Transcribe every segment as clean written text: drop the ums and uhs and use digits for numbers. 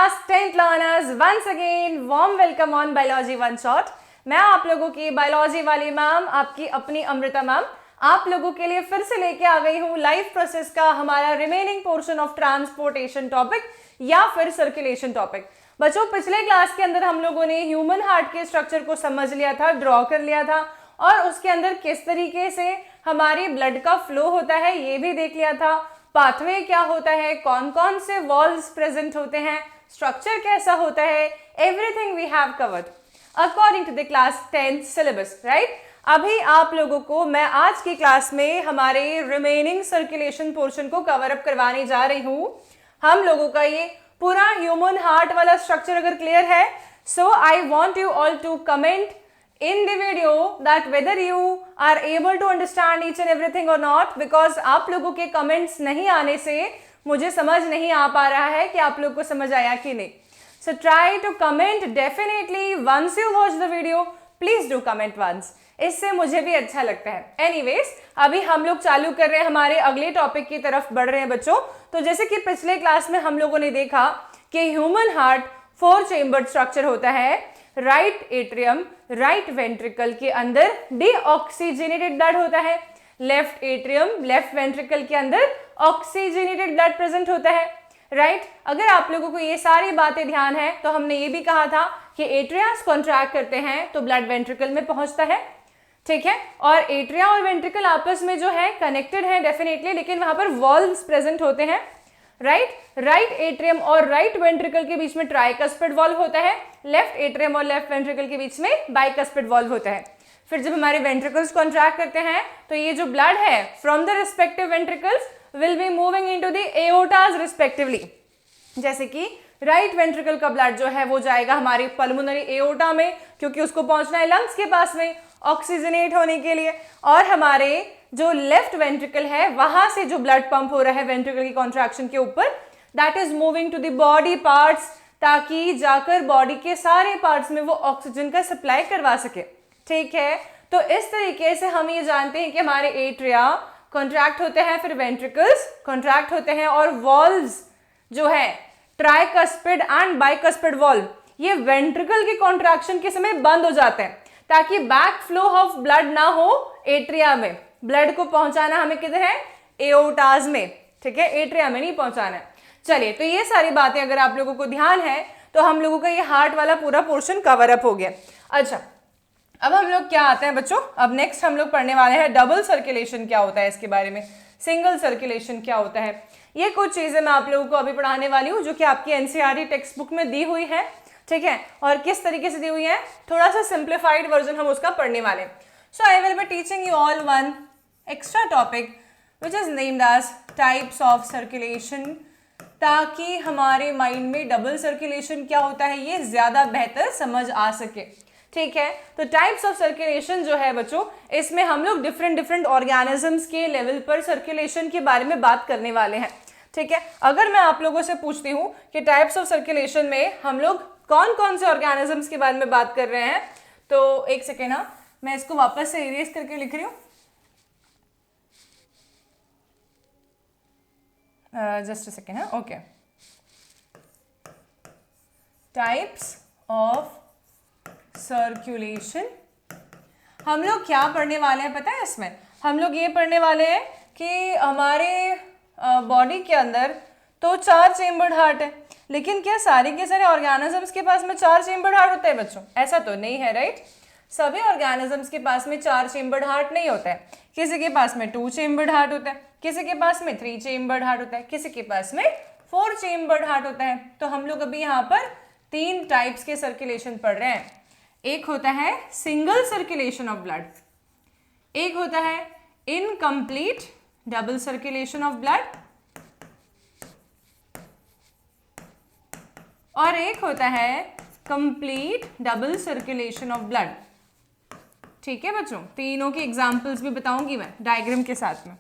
Class 10th learners once again warm welcome on biology one shot। मैं आप लोगों की बायोलॉजी वाली मैम, आपकी अपनी अमृता मैम, आप लोगों के लिए फिर से लेके आ गई हूँ लाइफ प्रोसेस का हमारा remaining portion of transportation topic या फिर सर्कुलेशन टॉपिक। बच्चों, पिछले क्लास के अंदर हम लोगों ने ह्यूमन हार्ट के स्ट्रक्चर को समझ लिया था, ड्रॉ कर लिया था और उसके अंदर किस तरीके से हमारी ब्लड का फ्लो होता है ये भी देख लिया था। पाथवे क्या होता है, कौन कौन से वॉल्व्स प्रेजेंट होते हैं, स्ट्रक्चर कैसा होता है, everything we have covered according to the class 10th syllabus, right. अभी आप लोगों को मैं आज की क्लास में हमारे रिमेनिंग सर्कुलेशन पोर्शन को कवर अप करवाने जा रही हूँ। हम लोगों का ये पूरा ह्यूमन हार्ट वाला स्ट्रक्चर अगर क्लियर है, so I want you all to comment in the video that whether you are able to understand each and everything or not, because आप लोगों के comments नहीं आने से मुझे समझ नहीं आ पा रहा है कि आप लोग को समझ आया कि नहीं। So try to comment definitely once you watch the video, please do comment once, इससे मुझे भी अच्छा लगता है। Anyways, अभी हम लोग चालू कर रहे हैं, हमारे अगले टॉपिक की तरफ बढ़ रहे हैं बच्चों। तो जैसे कि पिछले क्लास में हम लोगों ने देखा कि ह्यूमन हार्ट 4 चेम्बर्ड स्ट्रक्चर होता है। राइट एट्रियम, राइट वेंट्रिकल के अंदर डीऑक्सीजनेटेड ब्लड होता है, लेफ्ट एट्रियम, लेफ्ट वेंट्रिकल के अंदर ऑक्सीजनेटेड ब्लड प्रेजेंट होता है, राइट। अगर आप लोगों को ये सारी बातें ध्यान है तो हमने ये भी कहा था कि एट्रियास कॉन्ट्रैक्ट करते हैं तो ब्लड वेंट्रिकल में पहुंचता है, ठीक है। और एट्रिया और वेंट्रिकल आपस में जो है कनेक्टेड है डेफिनेटली, लेकिन वहां पर वॉल्व्स प्रेजेंट होते हैं, राइट एट्रियम और राइट वेंट्रिकल के बीच में ट्राइकस्पिड वॉल्व होता है, लेफ्ट एट्रियम और लेफ्ट वेंट्रिकल के बीच में बाइकस्पिड वॉल्व होता है। फिर जब हमारे वेंट्रिकल्स कॉन्ट्रैक्ट करते हैं तो ये जो ब्लड है from the respective ventricles will be moving into the aortas respectively. जैसे कि राइट वेंट्रिकल का ब्लड जो है वो जाएगा हमारी पल्मोनरी एओर्टा में, क्योंकि उसको पहुंचना है लंग्स के पास में ऑक्सीजनेट होने के लिए। और हमारे जो लेफ्ट वेंट्रिकल है वहां से जो ब्लड पंप हो रहा है वेंट्रिकल की कॉन्ट्रैक्शन के ऊपर, that is moving to the body parts, ताकि जाकर बॉडी के सारे पार्ट्स में वो ऑक्सीजन का सप्लाई करवा सके, ठीक है। तो इस तरीके से हम ये जानते हैं कि हमारे एट्रिया कॉन्ट्रैक्ट होते हैं, फिर वेंट्रिकल्स कॉन्ट्रैक्ट होते हैं और वॉल्व्स जो है ट्राइकस्पिड एंड बाइकस्पिड वॉल्व ये वेंट्रिकल की कॉन्ट्रैक्शन के समय बंद हो जाते हैं, ताकि बैक फ्लो ऑफ ब्लड ना हो एट्रिया में। ब्लड को पहुंचाना हमें किधर है, एओर्टास में, ठीक है, एट्रिया में नहीं पहुंचाना है। चलिए, तो ये सारी बातें अगर आप लोगों को ध्यान है तो हम लोगों का ये हार्ट वाला पूरा पोर्शन कवर अप हो गया। अच्छा, अब हम लोग क्या आते हैं बच्चों, अब नेक्स्ट हम लोग पढ़ने वाले हैं डबल सर्कुलेशन क्या होता है, इसके बारे में, सिंगल सर्कुलेशन क्या होता है। ये कुछ चीजें मैं आप लोगों को अभी पढ़ाने वाली हूँ जो कि आपकी एनसीईआरटी टेक्स्ट बुक में दी हुई है, ठीक है। और किस तरीके से दी हुई है, थोड़ा सा सिंप्लीफाइड वर्जन हम उसका पढ़ने वाले। So I will be teaching you all one extra topic which is named as types of circulation, ताकि हमारे माइंड में डबल सर्कुलेशन क्या होता है ये ज्यादा बेहतर समझ आ सके, ठीक है। तो टाइप्स ऑफ सर्कुलेशन जो है बच्चों, इसमें हम लोग डिफरेंट ऑर्गेनिजम्स के लेवल पर सर्कुलेशन के बारे में बात करने वाले हैं, ठीक है। अगर मैं आप लोगों से पूछती हूँ कि टाइप्स ऑफ सर्कुलेशन में हम लोग कौन कौन से ऑर्गेनिजम्स के बारे में बात कर रहे हैं, तो एक सेकेंड, हाँ मैं इसको वापस से इरेज करके लिख रही हूँ, जस्ट अ सेकेंड, हाँ ओके। टाइप्स ऑफ सर्कुलेशन हम लोग क्या पढ़ने वाले हैं पता है, इसमें हम लोग ये पढ़ने वाले हैं कि हमारे बॉडी के अंदर तो 4 चेम्बर्ड हार्ट है, लेकिन क्या सारे के सारे ऑर्गेनिजम्स के पास में 4 चेम्बर्ड हार्ट होते हैं बच्चों? ऐसा तो नहीं है, राइट। सभी ऑर्गेनिजम्स के पास में 4 चेम्बर्ड हार्ट नहीं होता है। किसी के पास में 2 चेम्बर्ड हार्ट होता है, किसी के पास में 3 चेम्बर्ड हार्ट होता है, किसी के पास में 4 चेम्बर्ड हार्ट होता है। तो हम लोग अभी यहाँ पर 3 टाइप्स के सर्कुलेशन पढ़ रहे हैं। एक होता है सिंगल सर्कुलेशन ऑफ ब्लड, एक होता है incomplete double circulation of blood, और एक होता है complete double circulation of blood, ठीक है बच्चों। तीनों की एग्जांपल्स भी बताऊंगी मैं डायग्राम के साथ में।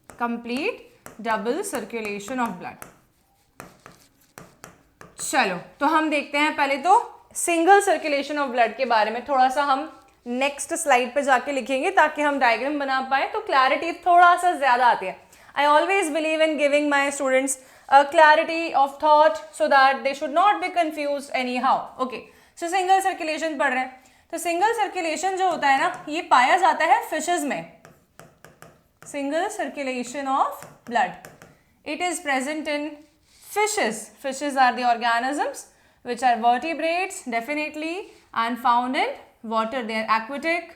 Complete double circulation of blood. चलो, तो हम देखते हैं पहले तो सिंगल सर्कुलेशन ऑफ ब्लड के बारे में। थोड़ा सा हम नेक्स्ट स्लाइड पे जाके लिखेंगे ताकि हम डायग्राम बना पाए, तो क्लैरिटी थोड़ा सा ज्यादा आती है। I always believe in giving my students clarity of thought so that they should not be confused anyhow. Okay, so single circulation पढ़ रहे हैं. तो सिंगल सर्कुलेशन जो होता है ना, ये पाया जाता है फिशेज में. Single circulation of blood, it is present in fishes. Fishes are the organisms which are vertebrates definitely and found in water. They are aquatic.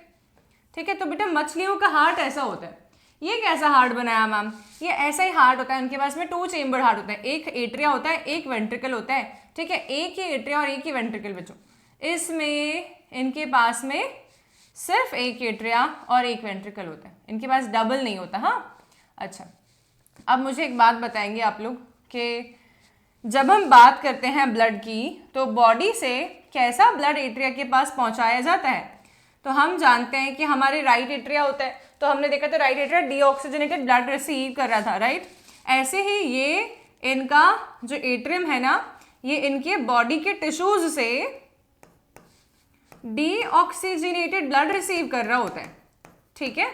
ठीक है, तो बेटा मछलियों का हार्ट ऐसा होता है. ये कैसा हार्ट बनाया मैम? ये ऐसा ही हार्ट होता है. उनके पास में 2 चेम्बर हार्ट होता है. एक एट्रिया होता है, एक वेंट्रिकल होता है. ठीक है, एक ही एट्रिया और एक ही वेंट्रिकल बच्चों. इसमें इनके पास में सिर्फ एक एट्रिया और एक वेंट्रिकल होता है. इनके पास डबल नहीं होता. हाँ, अच्छा. अब मुझे एक बात बताएंगे आप लोग कि जब हम बात करते हैं ब्लड की, तो बॉडी से कैसा ब्लड एट्रिया के पास पहुंचाया जाता है. तो हम जानते हैं कि हमारे राइट एट्रिया होता है. तो हमने देखा था right atria deoxygenated blood receive कर रहा था, राइट. ऐसे ही ये इनका जो एट्रियम है ना, ये इनके बॉडी के टिश्यूज से डीऑक्सीजनेटेड ब्लड रिसीव कर रहा होता है. ठीक है,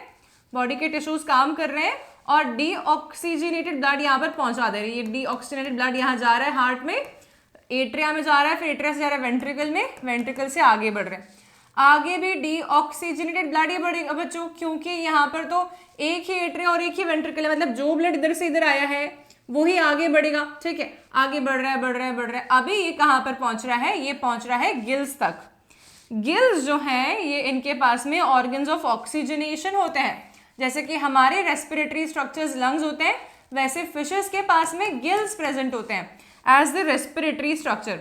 बॉडी के टिश्यूज काम कर रहे हैं और डीऑक्सीजनेटेड ब्लड यहाँ पर पहुंचा दे रही है. ये डीऑक्सीजनेटेड ब्लड यहाँ जा रहा है हार्ट में, एट्रिया में जा रहा है, फिर एट्रिया से जा रहा है वेंट्रिकल में, वेंट्रिकल से आगे बढ़ रहे हैं. आगे भी डीऑक्सीजनेटेड ब्लड ही बढ़ेगा बच्चों, क्योंकि यहाँ पर तो एक ही एट्रिया और एक ही वेंट्रिकल है. मतलब जो ब्लड इधर से इधर आया है वो ही आगे बढ़ेगा. ठीक है, आगे बढ़ रहा है, बढ़ रहा है, बढ़ रहा है. अभी ये कहाँ पर पहुंच रहा है? ये पहुंच रहा है गिल्स तक. गिल्स जो हैं ये इनके पास में ऑर्गन्स ऑफ ऑक्सीजनेशन होते हैं. जैसे कि हमारे रेस्पिरेटरी स्ट्रक्चर्स लंग्स होते हैं, वैसे फिशेस के पास में गिल्स प्रेजेंट होते हैं एज द रेस्पिरेटरी स्ट्रक्चर.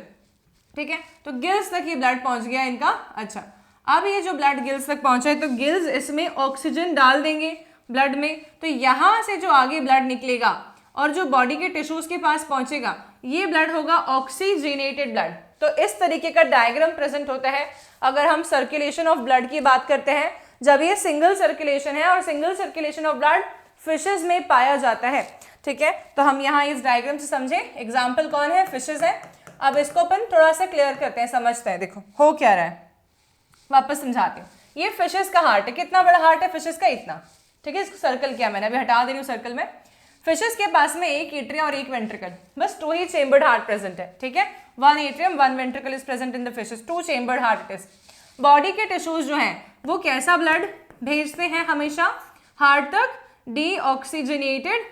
ठीक है, तो गिल्स तक ये ब्लड पहुंच गया इनका. अच्छा, अब ये जो ब्लड गिल्स तक पहुंचा है, तो गिल्स इसमें ऑक्सीजन डाल देंगे ब्लड में. तो यहाँ से जो आगे ब्लड निकलेगा और जो बॉडी के टिश्यूज के पास पहुंचेगा, ये ब्लड होगा ऑक्सीजनेटेड ब्लड. तो इस तरीके का डायग्राम प्रेजेंट होता है अगर हम सर्कुलेशन ऑफ ब्लड की बात करते हैं, जब ये सिंगल सर्कुलेशन है. और single circulation of blood fishes में पाया जाता है. ठीक है, तो हम यहाँ इस डायग्राम से समझे. एग्जाम्पल कौन है? फिशेज है. अब इसको अपन थोड़ा सा क्लियर करते हैं, समझते हैं. देखो हो क्या रहा है, वापस समझाती हूँ. ये फिशेज का हार्ट है. कितना बड़ा हार्ट है फिशेज का? इतना. ठीक है, इसको सर्कल किया मैंने, अभी हटा दे रही हूँ सर्कल में. फिशेज के पास में एक एट्रिया और एक वेंट्रिकल, बस 2 ही चेम्बर्ड हार्ट प्रेजेंट है. ठीक है, 1 atrium 1 ventricle is present in the fishes, 2 chambered heart it is. Body के टिश्यूज जो हैं वो कैसा ब्लड भेजते हैं? हमेशा हार्ट तक डीऑक्सीजनेटेड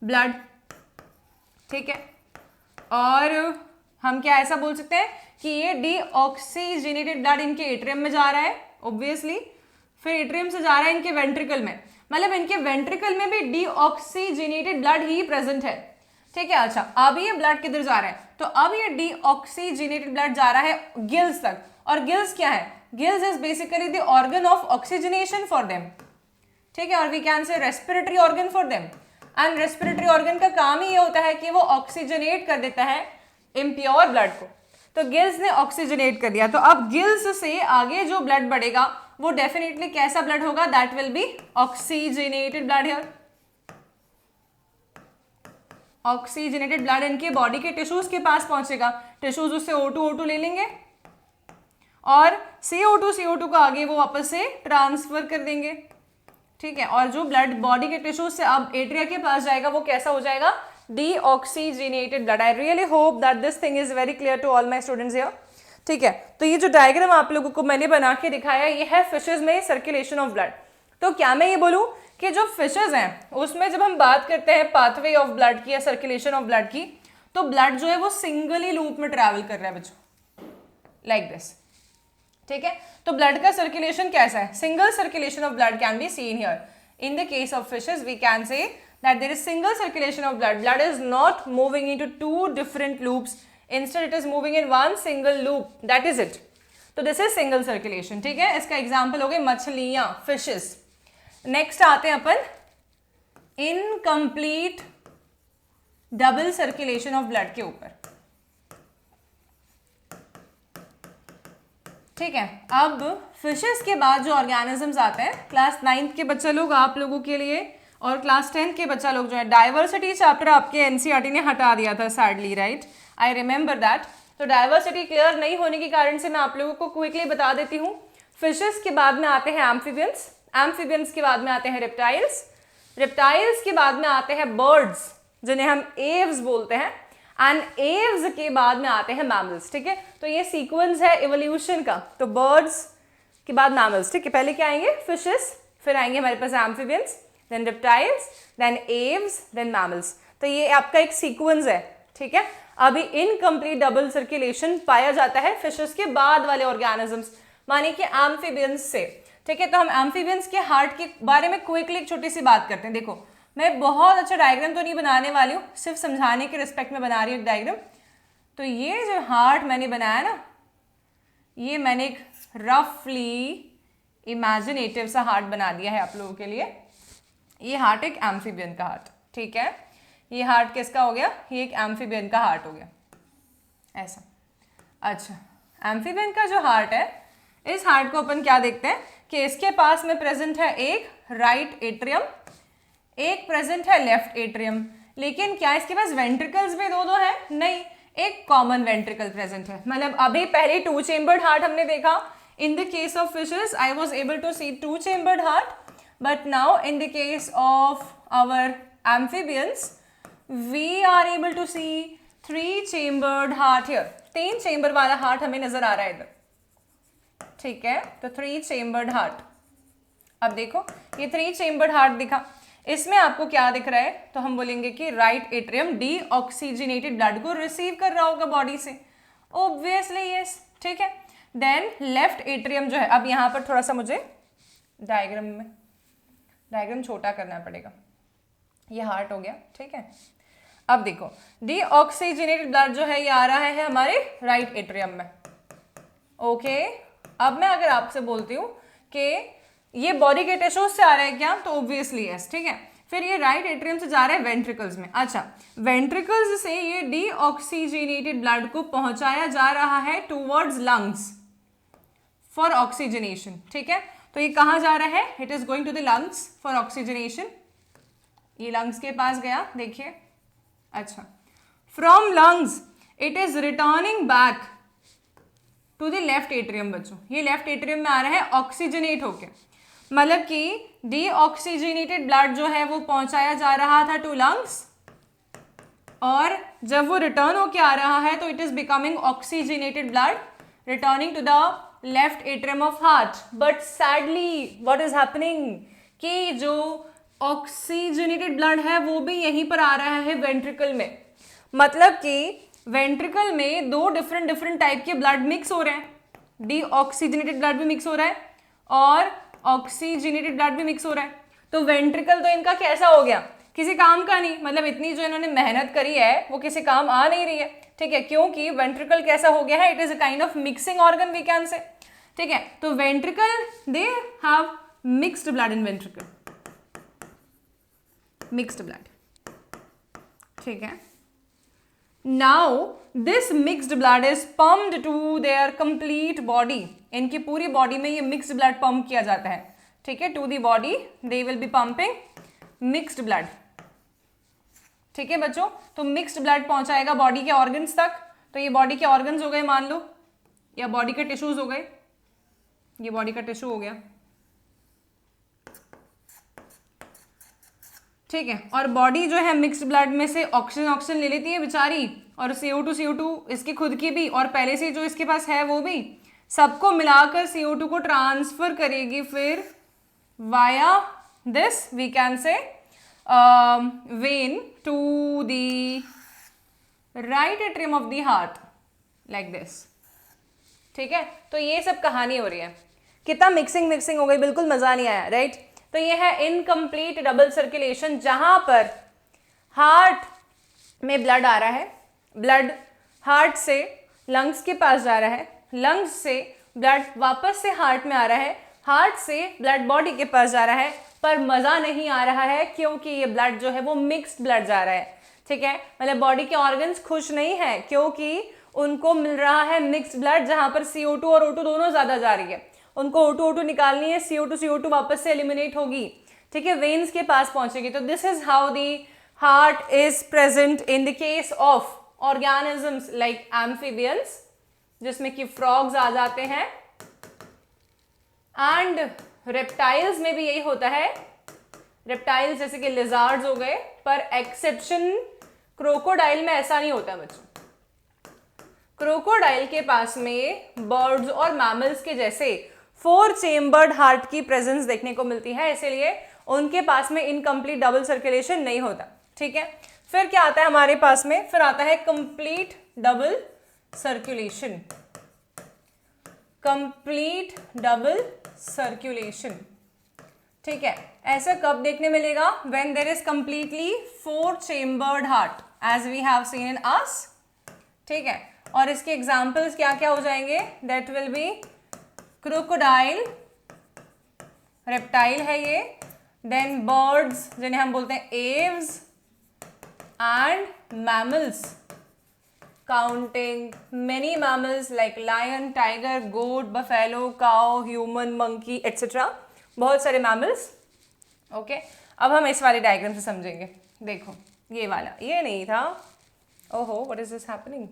ब्लड. ठीक है, और हम क्या ऐसा बोल सकते हैं कि ये डीऑक्सीजनेटेड ब्लड इनके एट्रियम में जा रहा है ऑब्वियसली, फिर एट्रियम से जा रहा है इनके वेंट्रिकल में. मतलब इनके वेंट्रिकल में भी डीऑक्सीजनेटेड ब्लड ही प्रेजेंट है. ठीक है, अच्छा, अब ये ब्लड किधर जा रहा है? तो अब ये डीऑक्सीजनेटेड ब्लड जा रहा है गिल्स तक. और गिल्स क्या है? Gills is basically the organ of oxygenation for them. ठीक है, और we can say respiratory organ for them. And respiratory organ का काम ही ये होता है कि वो ऑक्सीजनेट कर देता है इम्प्योर ब्लड को. तो गिल्स ने ऑक्सीजनेट कर दिया. तो अब गिल्स से आगे जो ब्लड बढ़ेगा वो डेफिनेटली कैसा ब्लड होगा? That will B oxygenated blood here. Oxygenated blood इनके बॉडी के टिश्यूज के पास पहुंचेगा. टिश्यूज उससे O2 ले लेंगे और CO2 को आगे वो वापस से ट्रांसफर कर देंगे. ठीक है, और जो ब्लड बॉडी के टिश्यूज से अब एट्रिया के पास जाएगा वो कैसा हो जाएगा? Deoxygenated blood. I really hope that this thing is very clear to all my students here. ठीक है, तो ये जो डायग्राम आप लोगों को मैंने बना के दिखाया, ये है फिशेज में सर्कुलेशन ऑफ ब्लड. तो क्या मैं ये बोलूं कि जो फिशेज हैं उसमें जब हम बात करते हैं पाथवे ऑफ ब्लड की या सर्कुलेशन ऑफ ब्लड की, तो ब्लड जो है वो सिंगल ही लूप में ट्रैवल कर रहा है बच्चों, लाइक दिस. ठीक है, तो ब्लड का सर्कुलेशन कैसा है? Single circulation of blood can be seen here. In the case of fishes we can say that there is single circulation of blood. Blood is not moving into 2 different loops. Instead, it is moving in 1 single loop. That is it. तो this is single circulation. ठीक है, इसका example हो गए मछलियां, fishes. Next आते हैं अपन incomplete double circulation of blood के ऊपर. ठीक है, अब फिशेस के बाद जो ऑर्गेनिजम्स आते हैं, क्लास 9th के बच्चे लोग आप लोगों के लिए और क्लास 10th के बच्चा लोग जो है, डाइवर्सिटी चैप्टर आपके एनसीईआरटी ने हटा दिया था sadly, right. I remember that. तो डाइवर्सिटी क्लियर नहीं होने के कारण से मैं आप लोगों को क्विकली बता देती हूँ. फिशेस के बाद में आते हैं एम्फीबियंस, एम्फीबियंस के बाद में आते हैं रेप्टाइल्स, रेप्टाइल्स के बाद में आते हैं बर्ड्स जिन्हें हम एव्स बोलते हैं, एंड एव्स के बाद में आते हैं मैमल्स। ठीक है, तो ये सीक्वेंस है इवोल्यूशन का। तो बर्ड्स के बाद मैमल्स, ठीक है, पहले क्या आएंगे, फिशेस, फिर आएंगे हमारे पास amphibians, then reptiles, then aves, then mammals. तो ये आपका एक सीक्वेंस है। ठीक है, अभी इनकम्प्लीट डबल सर्कुलेशन पाया जाता है फिशेस के बाद वाले ऑर्गेनिजम्स, माने कि एम्फीबियंस से। ठीक है, तो हम एम्फीबियंस के हार्ट के बारे में क्विकली एक छोटी सी बात करते हैं। देखो, मैं बहुत अच्छा डायग्राम तो नहीं बनाने वाली हूँ, सिर्फ समझाने के रिस्पेक्ट में बना रही हूँ एक डायग्राम। तो ये जो हार्ट मैंने बनाया ना, ये मैंने एक रफली इमेजिनेटिव सा हार्ट बना दिया है आप लोगों के लिए। ये हार्ट एक एम्फीबियन का हार्ट। ठीक है, ये हार्ट किसका हो गया, ये एक एम्फीबियन का हार्ट हो गया, ऐसा। अच्छा, एम्फीबियन का जो हार्ट है, इस हार्ट को अपन क्या देखते हैं कि इसके पास में प्रेजेंट है एक राइट एट्रियम, एक प्रेजेंट है लेफ्ट एट्रियम। लेकिन क्या इसके पास वेंट्रिकल्स भी दो है? नहीं, एक कॉमन वेंट्रिकल प्रेजेंट है। मतलब अभी पहले 2 चेम्बर्ड हार्ट हमने देखा। In the case of fishes I was able to see 2 chambered heart, but now in the case of our amphibians we are able to see 3 chambered heart here. 3 chamber वाला heart हमें नजर आ रहा है इधर। ठीक है, तो 3 चेम्बर्ड हार्ट। अब देखो, ये 3 चेम्बर्ड हार्ट दिखा, इसमें आपको क्या दिख रहा है, तो हम बोलेंगे कि राइट एट्रियम डीऑक्सीजनेटेड ब्लड को रिसीव कर रहा होगा बॉडी से, ऑब्वियसली यस। ठीक है, देन लेफ्ट एट्रियम जो है, अब यहाँ पर थोड़ा सा मुझे डायग्राम छोटा करना पड़ेगा। ये हार्ट हो गया। ठीक है, अब देखो, डीऑक्सीजनेटेड ब्लड जो है ये आ रहा है हमारे राइट एट्रियम में। ओके, अब मैं अगर आपसे बोलती हूँ कि ये बॉडी के टिश्यूज से आ रहा है क्या, तो ऑब्वियसली यस। ठीक है, फिर ये राइट एट्रियम से जा रहा है वेंट्रिकल्स में। अच्छा, वेंट्रिकल्स से ये डीऑक्सीजनेटेड ब्लड को पहुंचाया जा रहा है टूवर्ड्स लंग्स फॉर ऑक्सीजनेशन। ठीक है, तो ये कहाँ जा रहा है, it is going to the lungs for oxygenation. ये लंग्स के पास गया, देखिए। अच्छा, from lungs it is returning back to the left atrium. बच्चों, ये लेफ्ट एट्रियम में आ रहा है ऑक्सीजनेट होके, मतलब कि डीऑक्सीजनेटेड ब्लड जो है वो पहुंचाया जा रहा था टू लंग्स, और जब वो रिटर्न होके आ रहा है तो it is becoming oxygenated blood returning to the left atrium of heart. But sadly what is happening कि जो ऑक्सीजनेटेड ब्लड है वो भी यहीं पर आ रहा है वेंट्रिकल में। मतलब कि वेंट्रिकल में 2 डिफरेंट टाइप के ब्लड मिक्स हो रहे हैं, डीऑक्सीजनेटेड ब्लड भी मिक्स हो रहा है और ऑक्सीजनेटेड ब्लड भी मिक्स हो रहा है। तो वेंट्रिकल तो इनका कैसा हो गया, किसी काम का नहीं। मतलब इतनी जो इन्होंने मेहनत करी है वो किसी काम आ नहीं रही है। ठीक है, क्योंकि वेंट्रिकल कैसा हो गया है, it is a kind of mixing organ we can say. ठीक है, तो ventricle they have mixed blood in ventricle, mixed blood. ठीक है, now this mixed blood is pumped to their complete body. इनकी पूरी बॉडी में ये मिक्स्ड ब्लड पंप किया जाता है। ठीक है, to the body they will be pumping mixed blood. ठीक है बच्चों, तो मिक्स्ड ब्लड पहुंचाएगा बॉडी के ऑर्गन्स तक। तो ये बॉडी के ऑर्गन्स हो गए मान लो, या बॉडी के टिश्यूज हो गए। ये बॉडी का टिश्यू हो गया। ठीक है, और बॉडी जो है मिक्स्ड ब्लड में से ऑक्सीजन ले लेती है बेचारी, और CO2 इसकी खुद की भी, और पहले से जो इसके पास है वो भी, सबको मिलाकर CO2 को ट्रांसफर करेगी फिर via this we can say vein to the right atrium of the heart like this. ठीक है, तो ये सब कहानी हो रही है। कितना मिक्सिंग हो गई, बिल्कुल मजा नहीं आया, राइट। तो ये है इनकम्प्लीट डबल सर्कुलेशन, जहां पर हार्ट में ब्लड आ रहा है, ब्लड हार्ट से लंग्स के पास जा रहा है, लंग्स से ब्लड वापस से हार्ट में आ रहा है, हार्ट से ब्लड बॉडी के पास जा रहा है, पर मजा नहीं आ रहा है क्योंकि ये ब्लड जो है वो मिक्स्ड ब्लड जा रहा है। ठीक है, मतलब बॉडी के ऑर्गन्स खुश नहीं है क्योंकि उनको मिल रहा है मिक्स्ड ब्लड, जहां पर CO2 और O2 दोनों ज्यादा जा रही है। उनको O2 निकालनी है, CO2 वापस से एलिमिनेट होगी। ठीक है, वेन्स के पास पहुंचेगी। तो this is how the heart is present in the case of organisms like amphibians, जिसमें कि फ्रॉग्स आ जाते हैं, एंड रेप्टाइल्स में भी यही होता है, रेप्टाइल्स जैसे कि लिजार्ड्स हो गए, पर एक्सेप्शन क्रोकोडाइल में ऐसा नहीं होता बच्चों। क्रोकोडाइल के पास में बर्ड्स और मैमल्स के जैसे 4 चेम्बर्ड हार्ट की प्रेजेंस देखने को मिलती है, इसीलिए उनके पास में इनकम्प्लीट डबल सर्कुलेशन नहीं होता। ठीक है, फिर क्या आता है हमारे पास में, फिर आता है complete double circulation. Complete double circulation, ठीक है, ऐसा कब देखने मिलेगा, when there is completely 4 chambered heart as we have seen in us. ठीक है, और इसके एग्जाम्पल्स क्या क्या हो जाएंगे, that will be crocodile, reptile है ये, देन बर्ड्स जिन्हें हम बोलते हैं aves, and mammals counting many mammals like lion, tiger, goat, buffalo, cow, human, monkey etcetera, बहुत सारे मैमल्स। ओके, अब हम इस वाले डायग्राम से समझेंगे। देखो ये वाला, ये नहीं था, ओहो what is this happening,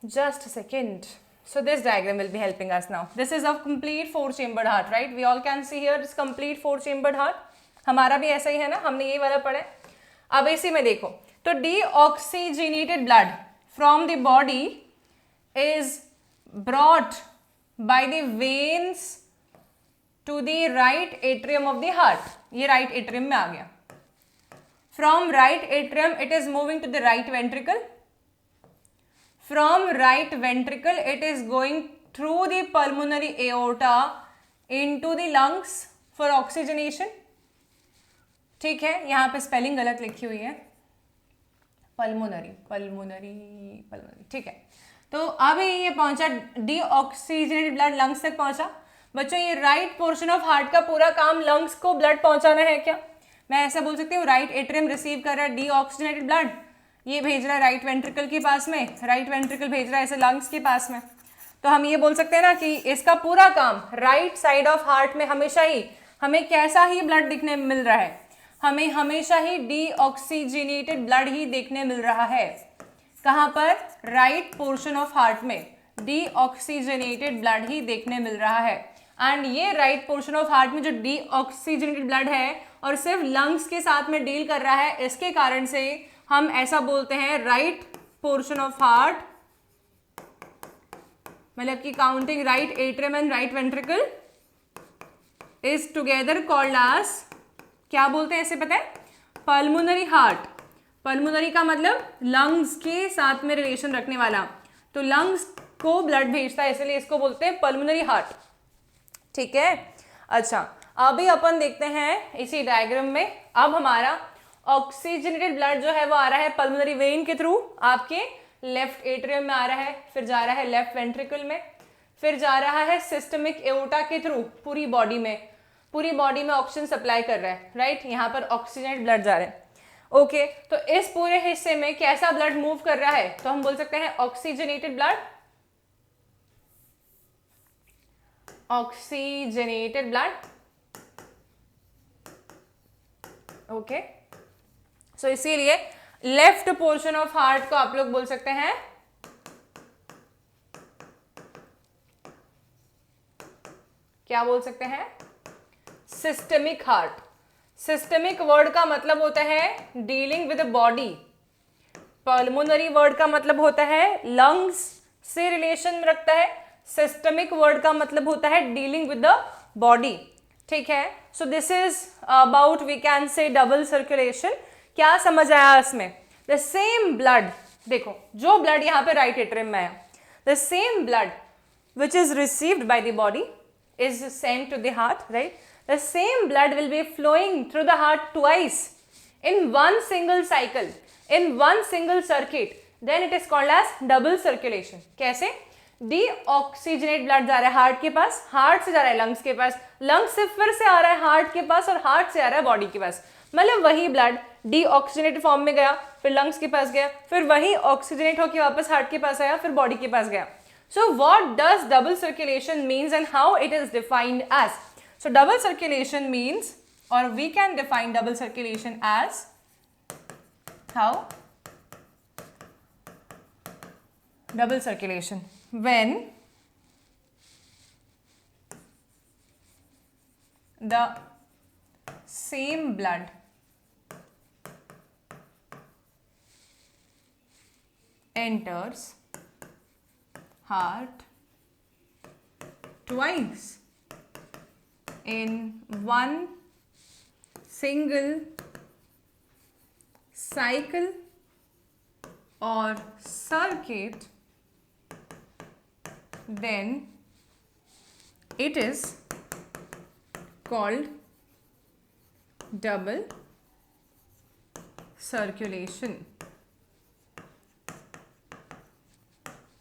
just a second. So this diagram will be helping us now. This is of complete 4 chambered heart, right? We all can see here this complete 4 chambered heart. हमारा भी ऐसा ही है ना, हमने ये वाला पढ़ा है। अब इसी में देखो, तो deoxygenated blood from the body is brought by the veins to the right atrium of the heart. ये right atrium में आ गया। From right atrium it is moving to the right ventricle. From right ventricle it is going through the pulmonary aorta into the lungs for oxygenation. ठीक है, यहाँ पे spelling गलत लिखी हुई है, पल्मोनरी पल्मोनरी पल्मोनरी, ठीक है। तो अब ये पहुंचा डीऑक्सीजनेटेड ब्लड लंग्स तक पहुंचा। बच्चों ये राइट पोर्शन ऑफ हार्ट का पूरा काम लंग्स को ब्लड पहुंचाना है क्या, मैं ऐसा बोल सकती हूँ, राइट एट्रियम रिसीव कर रहा है डीऑक्सीजनेटेड ब्लड, ये भेज रहा है राइट वेंट्रिकल के पास में, राइट वेंट्रिकल भेज रहा है ऐसे लंग्स के पास में। तो हम ये बोल सकते हैं ना कि इसका पूरा काम राइट साइड ऑफ हार्ट में हमेशा ही हमें कैसा ही ब्लड दिखने मिल रहा है, हमें हमेशा ही डीऑक्सीजनेटेड ब्लड ही देखने मिल रहा है। कहाँ पर, राइट पोर्शन ऑफ हार्ट में डीऑक्सीजनेटेड ब्लड ही देखने मिल रहा है। एंड ये राइट पोर्शन ऑफ हार्ट में जो डीऑक्सीजनेटेड ब्लड है और सिर्फ लंग्स के साथ में डील कर रहा है, इसके कारण से हम ऐसा बोलते हैं राइट पोर्शन ऑफ हार्ट, मतलब कि counting right atrium and right ventricle is together called as, क्या बोलते हैं इसे पता है, पल्मोनरी हार्ट। पल्मोनरी का मतलब लंग्स के साथ में रिलेशन रखने वाला, तो लंग्स को ब्लड भेजता है, इसलिए इसको बोलते हैं पल्मोनरी हार्ट। ठीक है, अच्छा अभी अपन देखते हैं इसी डायग्राम में, अब हमारा ऑक्सीजनेटेड ब्लड जो है वो आ रहा है पल्मोनरी वेन के थ्रू, आपके लेफ्ट एट्रियम में आ रहा है, फिर जा रहा है लेफ्ट वेंट्रिकल में, फिर जा रहा है सिस्टमिक एओर्टा के थ्रू पूरी बॉडी में ऑक्सीजन सप्लाई कर रहा है, राइट, यहाँ पर ऑक्सीजनेटेड ब्लड जा रहा है। ओके, तो इस पूरे हिस्से में कैसा ब्लड मूव कर रहा है, तो हम बोल सकते हैं oxygenated blood, oxygenated blood. Okay, so इसीलिए लेफ्ट पोर्शन ऑफ हार्ट को आप लोग बोल सकते हैं क्या बोल सकते हैं, सिस्टमिक हार्ट। सिस्टमिक वर्ड का मतलब होता है dealing with the body, pulmonary word का मतलब होता है लंग्स से रिलेशन रखता है, सिस्टमिक वर्ड का मतलब होता है डीलिंग विद द बॉडी। ठीक है, so this is about we can say double circulation. क्या समझ आया इसमें, द सेम ब्लड, देखो जो ब्लड यहाँ पे राइट एट्रियम में है, the same blood which is received by the body is sent to the heart, right? The same blood will be flowing through the heart twice in one single cycle, in one single circuit. Then it is called as double circulation. कैसे? Deoxygenate blood जा रहा है heart के पास, heart से जा रहा है lungs के पास, लंग्स से फिर से आ रहा है हार्ट के पास और हार्ट से आ रहा है बॉडी के पास। मतलब वही ब्लड डीऑक्सीजनेटेड फॉर्म में गया, फिर लंग्स के पास गया, फिर वही ऑक्सीजनेट होकर वापस हार्ट के पास आया, फिर बॉडी के पास गया। So what does double circulation means and how it is defined as? So double circulation means, or we can define double circulation as, how? Double circulation, when the same blood enters heart twice in one single cycle or circuit, then it is called double circulation.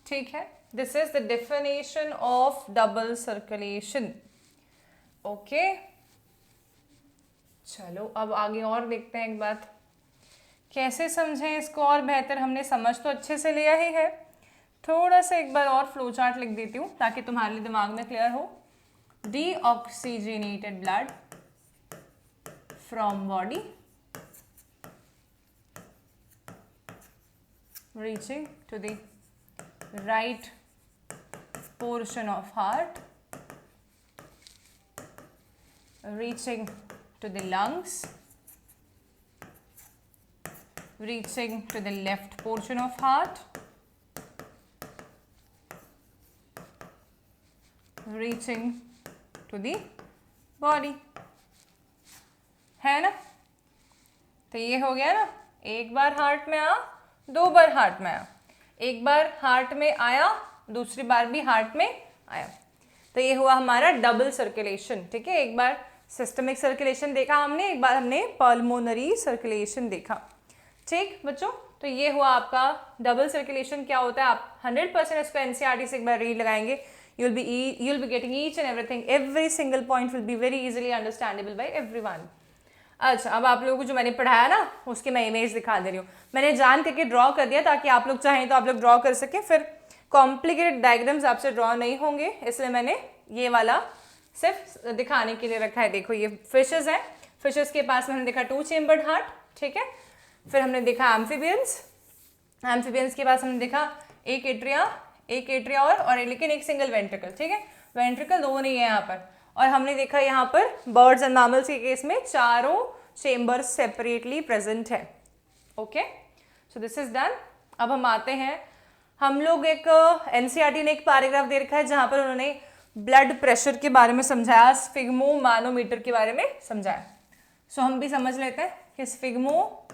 ठीक है, this is the definition of double circulation. Okay, चलो अब आगे और देखते हैं एक बात, कैसे समझें इसको और बेहतर. हमने समझ तो अच्छे से लिया ही है, थोड़ा सा एक बार और फ्लो चार्ट लिख देती हूँ ताकि तुम्हारे लिए दिमाग में क्लियर हो. Deoxygenated blood from body reaching to the right portion of heart, reaching to the lungs, reaching to the left portion of heart, reaching to the body. है ना? तो ये हो गया ना, एक बार हार्ट में आ, दो बार हार्ट में आया, एक बार हार्ट में आया, दूसरी बार भी हार्ट में आया. तो ये हुआ हमारा डबल सर्कुलेशन. ठीक है, एक बार सिस्टमिक सर्कुलेशन देखा हमने, एक बार हमने पल्मोनरी सर्कुलेशन देखा. ठीक बच्चों, तो ये हुआ आपका डबल सर्कुलेशन. क्या होता है, आप 100% इसको एनसीईआरटी से एक बार रीड लगाएंगे, you'll be getting each and everything, every single point will be very easily understandable by everyone. अच्छा, अब आप लोगों को जो मैंने पढ़ाया ना, उसकी मैं इमेज दिखा दे रही हूँ. मैंने जान करके ड्रॉ कर दिया ताकि आप लोग चाहें तो आप लोग ड्रॉ कर सकें, फिर कॉम्प्लिकेटेड डायग्राम्स आपसे ड्रॉ नहीं होंगे, इसलिए मैंने ये वाला सिर्फ दिखाने के लिए रखा है. देखो ये फिशेस हैं, फिशेस के पास में हमने देखा 2 चेम्बर्ड हार्ट. ठीक है, फिर हमने देखा एम्फीबियंस, एम्फीबियंस के पास हमने देखा एक एट्रिया और लेकिन एक सिंगल वेंट्रिकल. ठीक है, वेंट्रिकल दो नहीं है यहाँ पर. और हमने देखा यहाँ पर बर्ड्स एंड मैमल्स के केस में चारों चेम्बर्स सेपरेटली प्रेजेंट है. Okay, so this is done. अब हम आते हैं, हम लोग एक एनसीईआरटी ने एक पैराग्राफ दे रखा है जहाँ पर उन्होंने ब्लड प्रेशर के बारे में समझाया, स्फिग्मोमैनोमीटर के बारे में समझाया. सो हम भी समझ लेते हैं कि स्फिग्मोमैनोमीटर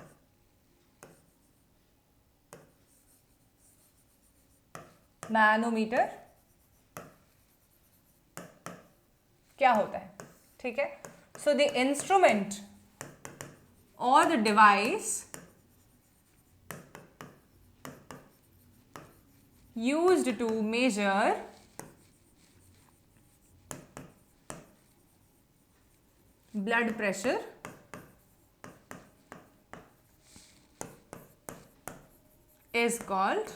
क्या होता है. ठीक है, सो द इंस्ट्रूमेंट और the device used to measure blood pressure is called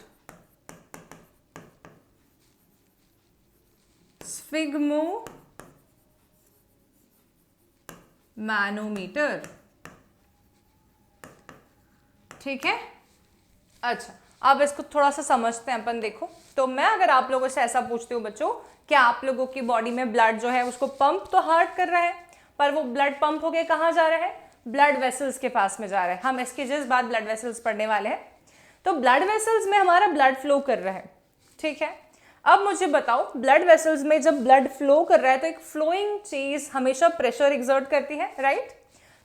sphygmomanometer. ठीक है, अच्छा अब इसको थोड़ा सा समझते हैं अपन. देखो, तो मैं अगर आप लोगों से ऐसा पूछती हूँ बच्चों, क्या आप लोगों की बॉडी में ब्लड जो है उसको पंप तो हार्ट कर रहा है, पर वो ब्लड पंप होके कहाँ जा रहा है, ब्लड वेसल्स के पास में जा रहा है. हम इसकी जिस बात ब्लड वेसल्स पढ़ने वाले हैं, तो ब्लड वेसल्स में हमारा ब्लड फ्लो कर रहा है. ठीक है, अब मुझे बताओ, ब्लड वेसल्स में जब ब्लड फ्लो कर रहा है तो एक फ्लोइंग चीज हमेशा प्रेशर एग्जर्ट करती है, राइट.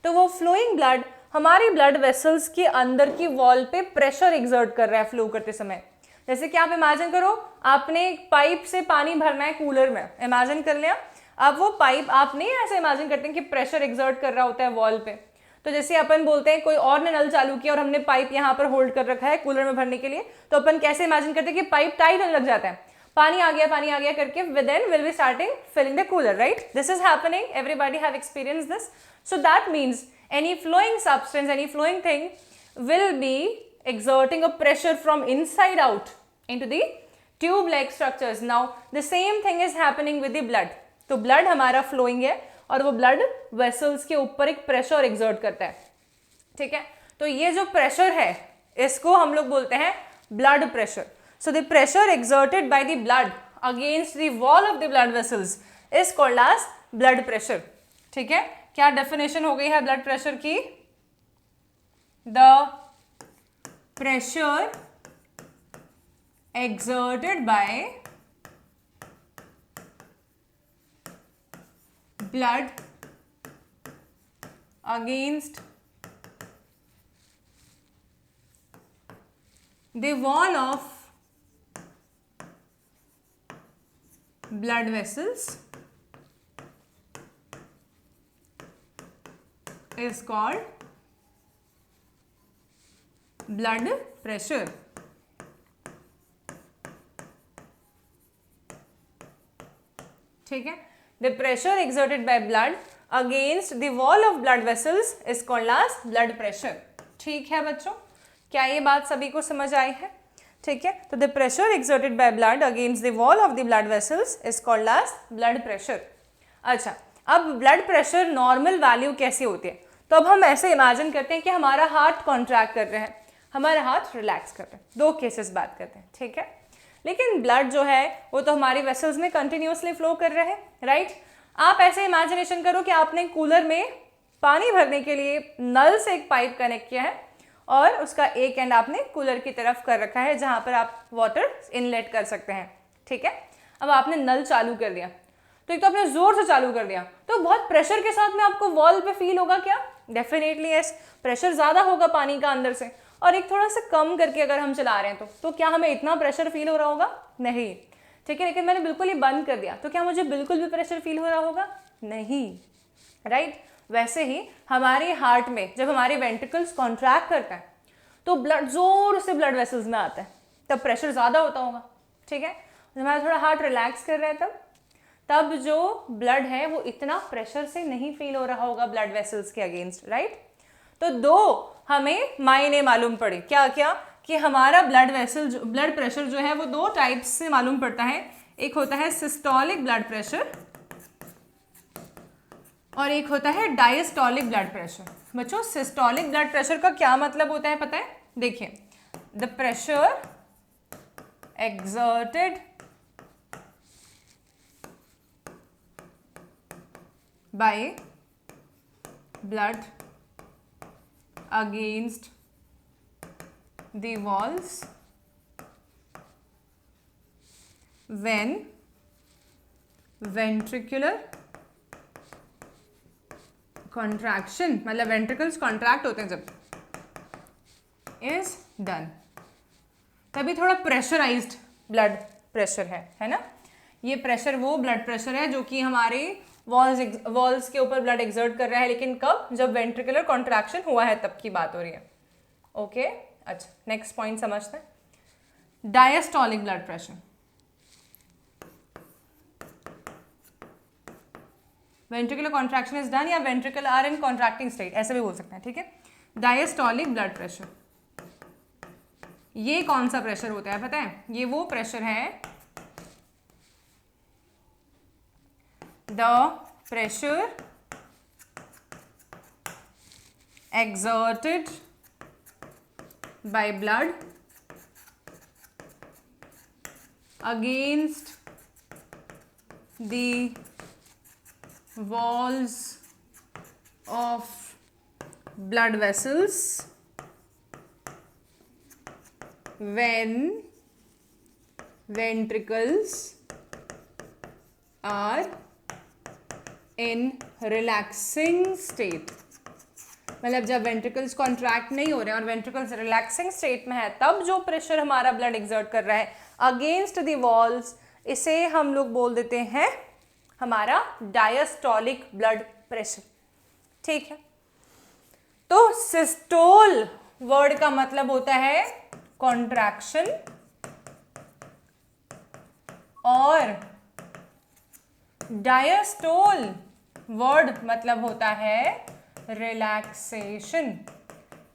तो वो फ्लोइंग ब्लड हमारी ब्लड वेसल्स के अंदर की वॉल पे प्रेशर एग्जर्ट कर रहा है फ्लो करते समय. जैसे कि आप इमेजिन करो, आपने एक पाइप से पानी भरना है कूलर में, इमेजिन कर लिया. अब वो पाइप आप नहीं ऐसे इमेजिन करते हैं कि प्रेशर एग्जर्ट कर रहा होता है वॉल पे. तो जैसे अपन बोलते हैं कोई और ने नल चालू किया और हमने पाइप यहाँ पर होल्ड कर रखा है कूलर में भरने के लिए, तो अपन कैसे इमेजिन करते हैं कि पाइप टाइट होने लग जाता है, पानी आ गया करके, then will be starting filling the cooler, right. This is happening, everybody have experience this. So that means any flowing substance, any flowing thing will be exerting a pressure from inside out into the tube like structures. Now the same thing is happening with the blood. तो blood हमारा flowing है और वो blood vessels के ऊपर एक pressure exert करता है. ठीक है, तो ये जो pressure है इसको हम लोग बोलते हैं blood pressure. So the pressure exerted by the blood against the wall of the blood vessels is called as blood pressure. ठीक है, क्या डेफिनेशन हो गई है ब्लड प्रेशर की? The pressure exerted by blood against the wall of blood vessels is called blood pressure. ठीक है, the pressure exerted by blood against the wall of blood vessels is called as blood pressure. ठीक है बच्चों, क्या ये बात सभी को समझ आई है? ठीक है, तो the pressure exerted by blood against the wall of the blood vessels is called as blood pressure. अच्छा, अब ब्लड प्रेशर नॉर्मल वैल्यू कैसी होती है? तो अब हम ऐसे इमेजिन करते हैं कि हमारा हार्ट कॉन्ट्रैक्ट कर रहे हैं, हमारा हार्ट रिलैक्स कर रहे हैं, दो केसेस बात करते हैं। ठीक है, लेकिन ब्लड जो है वो तो हमारी वेसल्स में कंटिन्यूसली फ्लो कर रहे हैं, राइट? आप ऐसे इमेजिनेशन करो कि आपने कूलर में पानी भरने के लिए नल से एक पाइप कनेक्ट किया है और उसका एक एंड आपने कूलर की तरफ कर रखा है जहां पर आप वाटर इनलेट कर सकते हैं। ठीक है, अब आपने नल चालू कर दिया, तो एक तो आपने जोर से चालू कर दिया, तो बहुत प्रेशर के साथ में आपको वॉल पे फील होगा क्या? डेफिनेटली यस, प्रेशर ज्यादा होगा पानी का अंदर से। और एक थोड़ा सा कम करके अगर हम चला रहे हैं तो क्या हमें इतना प्रेशर फील हो रहा होगा? नहीं। ठीक है, लेकिन मैंने बिल्कुल ही बंद कर दिया तो क्या मुझे बिल्कुल भी प्रेशर फील हो रहा होगा? नहीं, राइट? वैसे ही हमारे हार्ट में जब हमारे वेंट्रिकल्स कॉन्ट्रैक्ट करता है तो ब्लड जोर से ब्लड वेसल्स में आता है, तब प्रेशर ज्यादा होता होगा। ठीक है, हमारा थोड़ा हार्ट रिलैक्स कर रहा है तब जो ब्लड है वो इतना प्रेशर से नहीं फील हो रहा होगा ब्लड वेसल्स के अगेंस्ट, राइट? तो दो हमें मायने मालूम पड़े, क्या क्या? कि हमारा ब्लड प्रेशर जो है वो दो टाइप्स से मालूम पड़ता है। एक होता है सिस्टोलिक ब्लड प्रेशर और एक होता है डायस्टोलिक ब्लड प्रेशर। बच्चों, सिस्टोलिक ब्लड प्रेशर का क्या मतलब होता है पता है? देखिए, the pressure exerted by blood against the walls when ventricular contraction, मतलब ventricles contract होते हैं जब, is done, तभी थोड़ा प्रेशराइज्ड ब्लड प्रेशर है ना? ये प्रेशर वो ब्लड प्रेशर है जो कि हमारे वॉल्स के ऊपर ब्लड एक्सर्ट कर रहा है, लेकिन कब? जब वेंट्रिकुलर कॉन्ट्रैक्शन हुआ है तब की बात हो रही है। ओके, अच्छा, नेक्स्ट पॉइंट समझते हैं। Diastolic blood pressure, ventricular contraction is done या ventricle are in contracting state, ऐसे भी बोल सकते हैं। ठीक है, डायस्टोलिक ब्लड प्रेशर, ये कौन सा प्रेशर होता है पता है? ये वो प्रेशर है, the pressure exerted by blood against the walls of blood vessels when ventricles are in relaxing state, मतलब जब वेंट्रिकल्स कॉन्ट्रैक्ट नहीं हो रहे हैं और वेंट्रिकल्स रिलैक्सिंग स्टेट में है तब जो प्रेशर हमारा ब्लड एक्सर्ट कर रहा है अगेंस्ट द वॉल्स, इसे हम लोग बोल देते हैं हमारा डायस्टोलिक ब्लड प्रेशर। ठीक है, तो सिस्टोल वर्ड का मतलब होता है कॉन्ट्रैक्शन और डायस्टोल वर्ड मतलब होता है रिलैक्सेशन।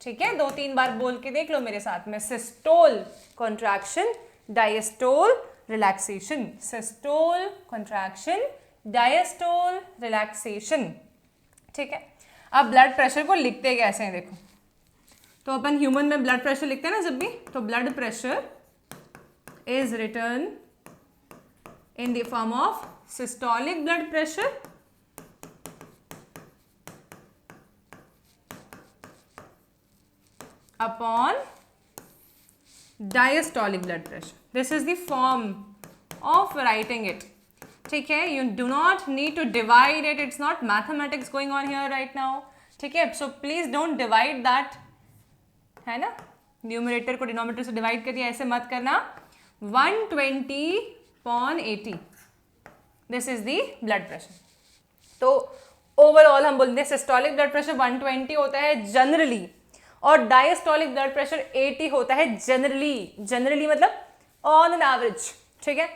ठीक है, 2-3 बार बोल के देख लो मेरे साथ में। Systole contraction, diastole relaxation, systole contraction, diastole relaxation. ठीक है, अब ब्लड प्रेशर को लिखते कैसे हैं देखो, तो अपन ह्यूमन में ब्लड प्रेशर लिखते हैं ना जब भी, तो blood pressure is written in the form of systolic blood pressure upon diastolic blood pressure. This is the form of writing it. ठीक है, you do not need to divide it. It's not mathematics going on here right now. ठीक है, so please don't divide that, है ना. Numerator को denominator से divide कर दिया, ऐसे मत करना. 120/80 this is the blood pressure. तो ओवरऑल हम बोलते हैं सिस्टोलिक ब्लड प्रेशर 120 होता है जनरली, और डायस्टोलिक ब्लड प्रेशर 80 होता है जनरली. जनरली मतलब ऑन एन एवरेज. ठीक है,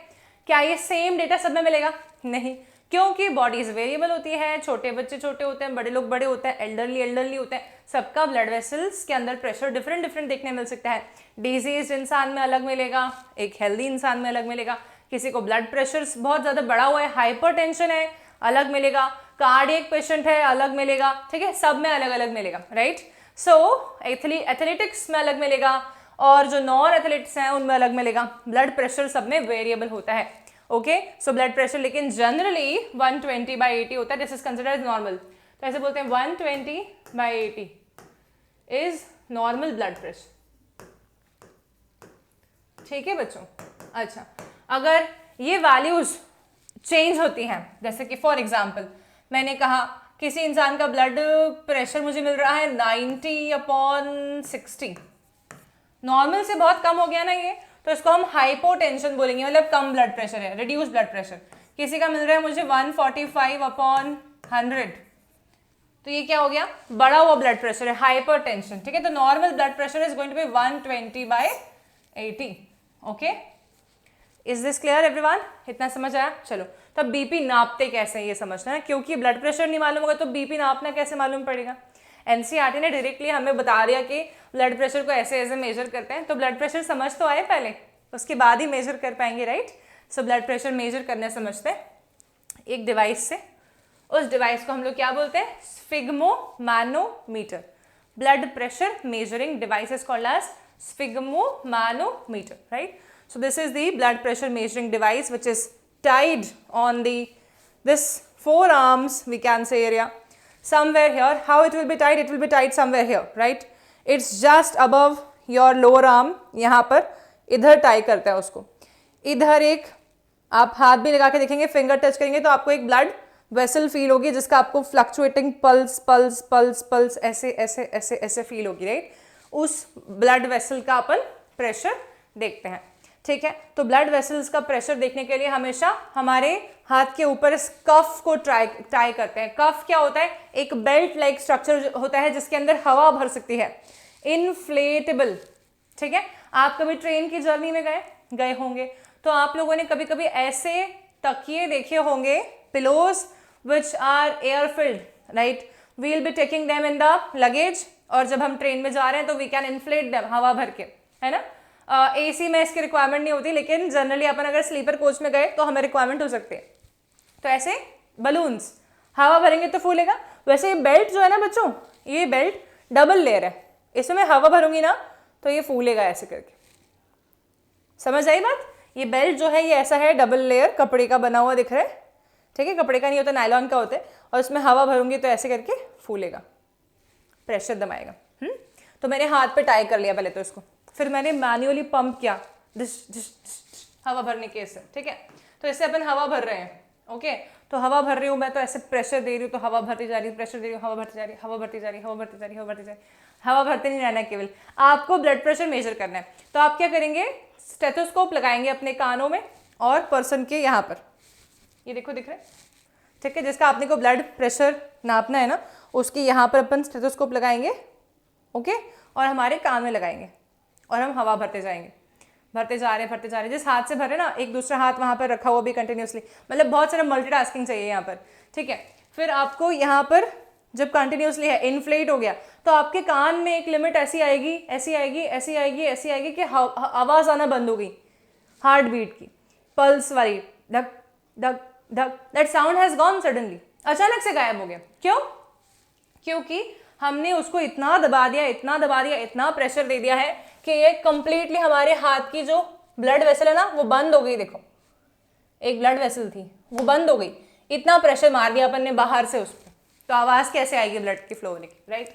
क्या ये सेम डेटा सब में मिलेगा? नहीं, क्योंकि बॉडीज वेरिएबल होती है. छोटे बच्चे छोटे होते हैं, बड़े लोग बड़े होते हैं, एल्डरली होते हैं. सबका ब्लड वेसल्स के अंदर प्रेशर डिफरेंट देखने मिल सकता है. डिजीज इंसान में अलग मिलेगा, एक हेल्दी इंसान में अलग मिलेगा. किसी को ब्लड प्रेशर बहुत ज्यादा बढ़ा हुआ है, हाइपरटेंशन है, अलग मिलेगा. कार्डियक पेशेंट है, अलग मिलेगा. ठीक है, सब में अलग अलग मिलेगा. राइट. सो एथलेटिक्स में अलग मिलेगा, और जो नॉन एथलीट्स हैं उनमें अलग मिलेगा. ब्लड प्रेशर सब में वेरिएबल होता है. ओके, सो ब्लड प्रेशर लेकिन जनरली 120/80 होता है. This is considered normal. तो ऐसे बोलते हैं 120/80 इज नॉर्मल ब्लड प्रेशर. ठीक है बच्चों. अच्छा, अगर ये वैल्यूज चेंज होती हैं, जैसे कि फॉर एग्जाम्पल मैंने कहा किसी इंसान का ब्लड प्रेशर मुझे मिल रहा है 90/60, नॉर्मल से बहुत कम हो गया ना ये, तो इसको हम हाइपोटेंशन बोलेंगे, मतलब कम ब्लड प्रेशर है, रिड्यूस ब्लड प्रेशर. किसी का मिल रहा है मुझे 145/100, तो ये क्या हो गया? बढ़ा हुआ ब्लड प्रेशर है, हाइपरटेंशन. ठीक है, तो normal blood pressure is going to be 120/80. Okay, is this clear everyone? इतना समझ आया? चलो, तब बीपी नापते कैसे ये समझना है, क्योंकि ब्लड प्रेशर नहीं मालूम होगा तो बीपी नापना कैसे मालूम पड़ेगा. एनसीईआरटी ने डायरेक्टली हमें बता दिया कि ब्लड प्रेशर को ऐसे ऐसे मेजर करते हैं. तो ब्लड प्रेशर समझ तो आए पहले, उसके बाद ही मेजर कर पाएंगे. Right. So blood pressure measure करने समझते हैं एक डिवाइस से. उस डिवाइस को हम लोग क्या बोलते हैं? Sphygmomanometer. Blood pressure measuring device is called as sphygmomanometer. Right. So this is the blood pressure measuring device which is tied on this forearms, we can say, area somewhere here. How it will be tied? It will be tied somewhere here, right? It's just above your lower arm. यहाँ पर इधर tie करता है उसको. इधर एक आप हाथ भी लगा के देखेंगे, फिंगर टच करेंगे तो आपको एक ब्लड वेसल फील होगी जिसका आपको fluctuating pulse pulse pulse pulse ऐसे ऐसे ऐसे ऐसे फील होगी. राइट. उस ब्लड वेसल का अपन प्रेशर देखते हैं. ठीक है, तो ब्लड वेसल्स का प्रेशर देखने के लिए हमेशा हमारे हाथ के ऊपर इस कफ को टाई करते हैं. कफ क्या होता है? एक बेल्ट लाइक स्ट्रक्चर होता है जिसके अंदर हवा भर सकती है, इन्फ्लेटेबल. ठीक है, आप कभी ट्रेन की जर्नी में गए होंगे तो आप लोगों ने कभी कभी ऐसे तकिए देखे होंगे, pillows which are air filled. Right. We will be taking them in the luggage, और जब हम ट्रेन में जा रहे हैं तो वी कैन इन्फ्लेट देम, हवा भर के, है ना. एसी में इसकी रिक्वायरमेंट नहीं होती, लेकिन जनरली अपन अगर स्लीपर कोच में गए तो हमें रिक्वायरमेंट हो सकती है. तो ऐसे बलून्स हवा भरेंगे तो फूलेगा. वैसे ये बेल्ट जो है ना बच्चों, ये बेल्ट डबल लेयर है, इसमें मैं हवा भरूंगी ना तो ये फूलेगा ऐसे करके. समझ आई बात? ये बेल्ट जो है ये ऐसा है, डबल लेयर कपड़े का बना हुआ दिख रहा है. ठीक है, कपड़े का नहीं होता, नायलॉन का होता है, और उसमें हवा भरूंगी तो ऐसे करके फूलेगा, प्रेशर दबाएगा. तो मैंने हाथ पे टाई कर लिया पहले तो इसको, फिर मैंने मैन्युअली पंप किया हवा भरने के से. ठीक है, तो इससे अपन हवा भर रहे हैं. ओके, तो हवा भर रही हूँ मैं, तो ऐसे प्रेशर दे रही हूँ तो हवा भरती जा रही है, प्रेशर दे रही हूँ, हवा भरती जा रही है, हवा भरती जा रही है, हवा भरती जा रही है, हवा भरती जा रही है. हवा भरते नहीं रहना है, केवल आपको ब्लड प्रेशर मेजर करना है. तो आप क्या करेंगे? स्टेथोस्कोप लगाएंगे अपने कानों में और पर्सन के यहाँ पर, ये देखो दिख रहा है. ठीक है, जिसका आपने को ब्लड प्रेशर नापना है ना, उसके यहाँ पर अपन स्टेथोस्कोप लगाएंगे. ओके, और हमारे कान में लगाएंगे और हम हवा भरते जाएंगे, भरते जा रहे हैं. जिस हाथ से भरे ना, एक दूसरा हाथ वहाँ पर रखा हुआ भी कंटिन्यूसली, मतलब बहुत सारा मल्टीटास्किंग चाहिए यहाँ पर. ठीक है, फिर आपको यहाँ पर जब कंटिन्यूसली है, इन्फ्लेट हो गया, तो आपके कान में एक लिमिट ऐसी आएगी, ऐसी आएगी, ऐसी आएगी, ऐसी आएगी कि आवाज़ आना बंद हो गई, हार्ट बीट की, पल्स वाली, धक धक धक. That sound has gone suddenly, अचानक से गायब हो गया. क्यों? क्योंकि हमने उसको इतना दबा दिया, इतना दबा दिया, इतना प्रेशर दे दिया है कि ये कंप्लीटली हमारे हाथ की जो ब्लड वेसल है ना वो बंद हो गई. देखो, एक ब्लड वेसल थी वो बंद हो गई, इतना प्रेशर मार दिया अपन ने बाहर से उस पर. तो आवाज़ कैसे आएगी ब्लड की फ्लो होने की? राइट.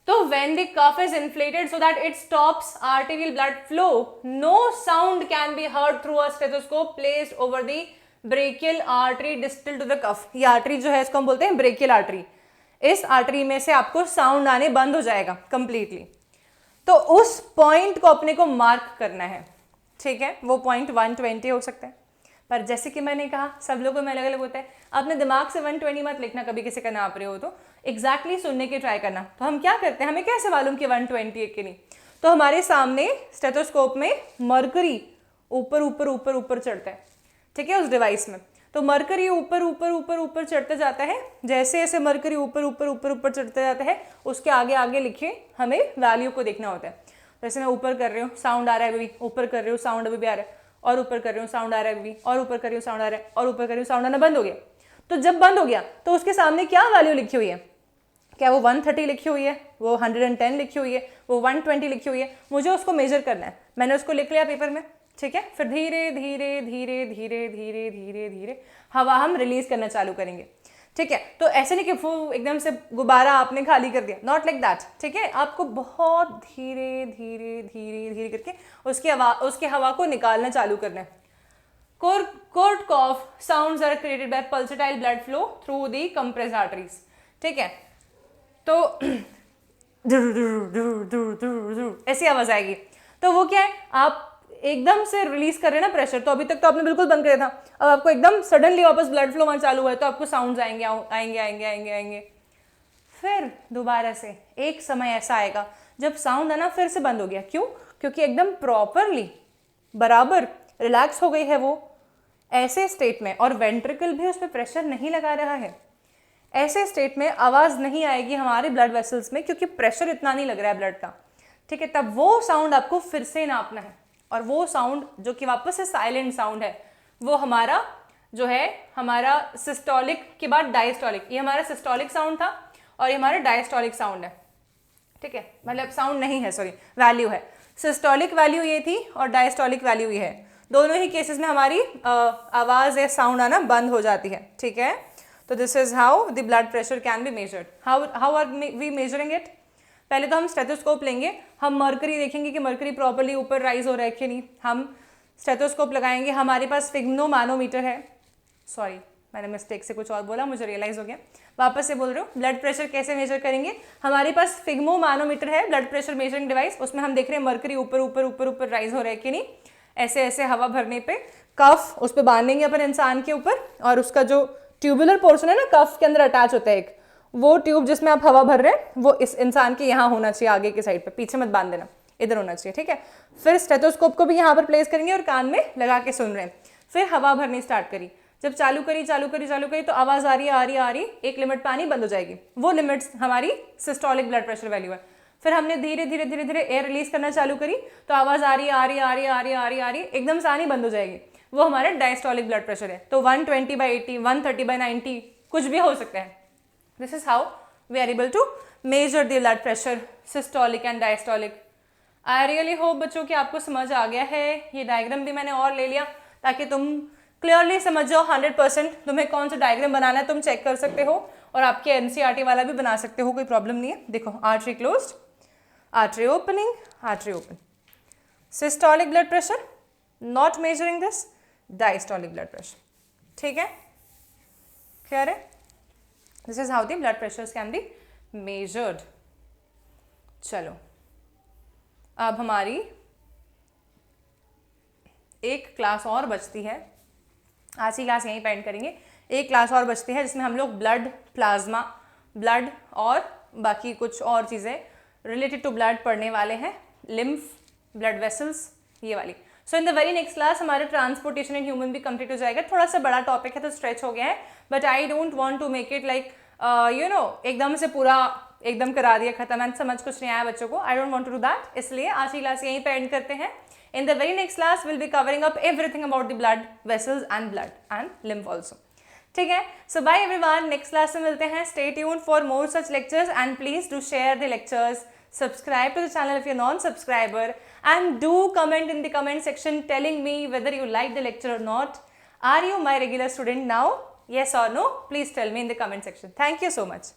तो when the cuff is inflated so that it stops arterial blood flow, no sound can be heard through a stethoscope placed over the brachial artery distal to the cuff. ये artery जो है इसको हम बोलते हैं brachial artery. इस artery में से आपको साउंड आने बंद हो जाएगा कंप्लीटली. तो उस पॉइंट को अपने को मार्क करना है, ठीक है. वो पॉइंट 120 हो सकता है, पर जैसे कि मैंने कहा सब लोगों में अलग अलग होता है. आपने दिमाग से 120 मत लिखना कभी किसी का नाप रहे हो तो एग्जैक्टली सुनने की ट्राई करना. तो हम क्या करते हैं, हमें कैसे मालूम कि 120 है कि नहीं. तो हमारे सामने स्टेथोस्कोप में मरकरी ऊपर ऊपर ऊपर ऊपर चढ़ता है, ठीक है, उस डिवाइस में. तो मरकरी ऊपर ऊपर ऊपर ऊपर चढ़ता जाता है. जैसे जैसे मरकरी ऊपर ऊपर ऊपर ऊपर चढ़ता जाता है उसके आगे आगे लिखे हमें वैल्यू को देखना होता है. जैसे मैं ऊपर कर रही हूँ, साउंड आ रहा है अभी, ऊपर कर रही हूँ, साउंड अभी भी आ रहा है, और ऊपर कर रही हूँ, साउंड आ रहा है अभी, और ऊपर कर रही हूँ, साउंड आ रहा है, और ऊपर कर रही हूँ, साउंड आना बंद हो गया. तो जब बंद हो गया तो उसके सामने क्या वैल्यू लिखी हुई है, क्या वो 130 लिखी हुई है, वो 110 लिखी हुई है, वो 120 लिखी हुई है. मुझे उसको मेजर करना है. मैंने उसको लिख लिया पेपर में, ठीक है. फिर धीरे धीरे धीरे धीरे धीरे धीरे धीरे हवा हम रिलीज करना चालू करेंगे, ठीक है. तो ऐसे नहीं कि वो एकदम से गुब्बारा आपने खाली कर दिया, नॉट लाइक दैट, ठीक है. आपको बहुत धीरे धीरे धीरे धीरे करके उसकी हवा को निकालना चालू करना है. Cold cough sounds are created by pulsatile blood flow through the compressed arteries, ठीक है. तो ऐसी आवाज आएगी. तो वो क्या है, आप एकदम से रिलीज कर रहे हैं ना प्रेशर. तो अभी तक तो आपने बिल्कुल बंद किया था, अब आपको एकदम सडनली वापस ब्लड फ्लो वहां चालू हुआ है तो आपको साउंड्स आएंगे आएंगे आएंगे आएंगे आएंगे. फिर दोबारा से एक समय ऐसा आएगा जब साउंड आना फिर से बंद हो गया. क्यों? क्योंकि एकदम प्रॉपरली बराबर रिलैक्स हो गई है वो. ऐसे स्टेट में, और वेंट्रिकल भी उस पर प्रेशर नहीं लगा रहा है, ऐसे स्टेट में आवाज नहीं आएगी हमारे ब्लड वेसल्स में क्योंकि प्रेशर इतना नहीं लग रहा है ब्लड का, ठीक है. तब वो साउंड आपको फिर से नापना है, और वो साउंड जो कि वापस से साइलेंट साउंड है वो हमारा जो है हमारा सिस्टोलिक के बाद डायस्टोलिक. ये हमारा सिस्टोलिक साउंड था और ये हमारा डायस्टोलिक साउंड है, ठीक है. मतलब साउंड नहीं है, सॉरी, वैल्यू है. सिस्टोलिक वैल्यू ये थी और डायस्टोलिक वैल्यू ये है. दोनों ही केसेस में हमारी आवाज या साउंड आना बंद हो जाती है, ठीक है. तो this is how the blood pressure can be measured. How are we measuring it. पहले तो हम स्टेथोस्कोप लेंगे, हम मरकरी देखेंगे कि मरकरी प्रॉपर्ली ऊपर राइज हो रहा है कि नहीं. हम स्टेथोस्कोप लगाएंगे, हमारे पास स्फिग्मोमानोमीटर है. सॉरी, मैंने मिस्टेक से कुछ और बोला, मुझे रियलाइज हो गया. वापस से बोल रही हूँ. ब्लड प्रेशर कैसे मेजर करेंगे, हमारे पास स्फिग्मोमानोमीटर है, ब्लड प्रेशर मेजरिंग डिवाइस. उसमें हम देख रहे हैं मरकरी ऊपर ऊपर ऊपर ऊपर राइज हो रहा है कि नहीं. ऐसे ऐसे हवा भरने पे कफ उस पर बांधेंगे अपन इंसान के ऊपर, और उसका जो ट्यूबुलर पोर्शन है ना कफ के अंदर अटैच होता है एक, वो ट्यूब जिसमें आप हवा भर रहे हैं वो इस इंसान के यहाँ होना चाहिए, आगे के साइड पे, पीछे मत बांध देना, इधर होना चाहिए, ठीक है. फिर स्टेथोस्कोप को भी यहाँ पर प्लेस करेंगे और कान में लगा के सुन रहे हैं. फिर हवा भरनी स्टार्ट करी. जब चालू करी तो आवाज आ रही, एक लिमिट पे आनी बंद हो जाएगी. वो लिमिट्स हमारी सिस्टोलिक ब्लड प्रेशर वैल्यू है. फिर हमने धीरे धीरे धीरे धीरे एयर रिलीज करना चालू करी तो आवाज आ रही, एकदम से आनी बंद हो जाएगी. वो हमारा डायस्टोलिक ब्लड प्रेशर है. तो 120/80, 130/90 कुछ भी हो सकता है. This is how we are able to measure the blood pressure systolic and diastolic. I really hope बच्चों कि आपको समझ आ गया है. ये डायग्राम भी मैंने और ले लिया ताकि तुम क्लियरली समझ जाओ 100%. तुम्हें कौन सा डायग्राम बनाना है तुम चेक कर सकते हो, और आपके एनसीईआरटी वाला भी बना सकते हो, कोई प्रॉब्लम नहीं है. देखो, artery closed, artery opening, artery open. Systolic blood pressure, not measuring this. Diastolic blood pressure. ठीक है, clear है. This is how the blood pressures can be measured. चलो, अब हमारी एक क्लास और बचती है. आज की क्लास यहीं पे एंड करेंगे. एक क्लास और बचती है जिसमें हम लोग ब्लड, प्लाज्मा, ब्लड और बाकी कुछ और चीज़ें रिलेटेड टू ब्लड पढ़ने वाले हैं. लिम्फ, ब्लड वेसल्स, ये वाली. So in the very next class हमारे ट्रांसपोर्टेशन इन ह्यूमन भी कंप्लीट हो जाएगा. थोड़ा सा बड़ा टॉपिक है तो स्ट्रेच हो गया है, but I don't want to make it like एकदम से पूरा एकदम करा दिया खत्म एंड समझ कुछ नहीं आया बच्चों को. I don't want to do that. इसलिए आज की क्लास यहीं पे एंड करते हैं. In the very next class will be covering up everything about the blood vessels and blood and lymph also. ठीक है. So bye everyone, next class में मिलते हैं. Stay tuned for more such lectures and please do share the lectures. Subscribe to the channel if you're non-subscriber, and do comment in the comment section telling me whether you like the lecture or not. Are you my regular student now? Yes or no? Please tell me in the comment section. Thank you so much.